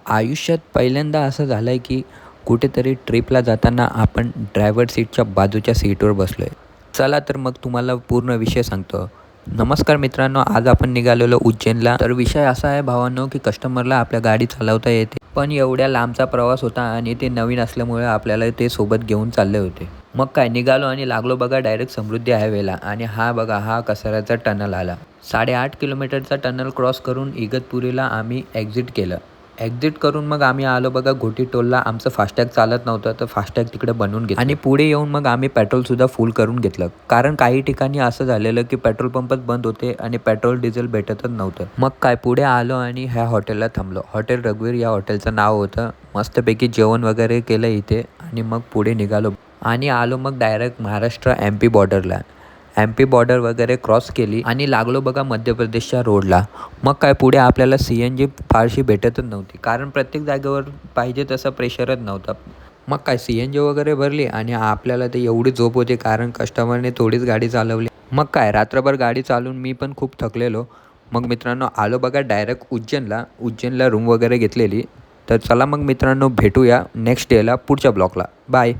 आयुष्यात पहिल्यांदा असं झालं आहे, की कुठेतरी ट्रिपला जाताना आपण ड्रायव्हर सीटच्या बाजूच्या सीटवर बसलो आहे. चला तर मग तुम्हाला पूर्ण विषय सांगतो. नमस्कार मित्रांनो, आज आपण निघालेलो उज्जैनला. तर विषय असा आहे भावांनो, की कस्टमरला आपल्या गाडी चालवता येते. पण एवढ्या लांबचा प्रवास होता आणि ते नवीन असल्यामुळे आपल्याला ते सोबत घेऊन चालले होते. मग काय निघालो आणि लागलो बघा डायरेक्ट समृद्धी हायवेला आणि हा बघा हा कसाऱ्याचा टनल आला. 8.5 किलोमीटरचा टनल क्रॉस करून इगतपुरीला आम्ही एक्झिट केलं. एक्झिट करून मग आम्ही आलो बघा घोटी टोलला. आमचं फास्टॅग चालत नव्हतं, तर फास्टॅग तिकडे बनवून घेतलं आणि पुढे येऊन मग आम्ही पेट्रोलसुद्धा फुल करून घेतलं. कारण काही ठिकाणी असं झालेलं की पेट्रोल पंपच बंद होते आणि पेट्रोल डिझेल भेटतच नव्हतं. मग काय पुढे आलो आणि ह्या हॉटेलला थांबलो. हॉटेल रघुवीर या हॉटेलचं नाव होतं. मस्तपैकी जेवण वगैरे केलं इथे आणि मग पुढे निघालो आणि आलो मग direct Maharashtra MP बॉर्डरला. MP border वगैरे क्रॉस केली आणि लागलो बघा मध्य प्रदेशच्या रोडला. मग काय पुढे आपल्याला CNG फारशी भेटतच नव्हती, कारण प्रत्येक जागेवर पाहिजे तसं प्रेशरच नव्हतं. मग काय CNG वगैरे भरली आणि आपल्याला ते एवढी झोप होती, कारण कस्टमरने थोडीच गाडी चालवली. मग काय रात्रभर गाडी चालवून मी पण खूप थकलेलो. मग मित्रांनो आलो बघा डायरेक्ट उज्जैनला रूम वगैरे घेतलेली. तर चला मग मित्रांनो भेटूया नेक्स्ट डेला पुढच्या ब्लॉगला. बाय.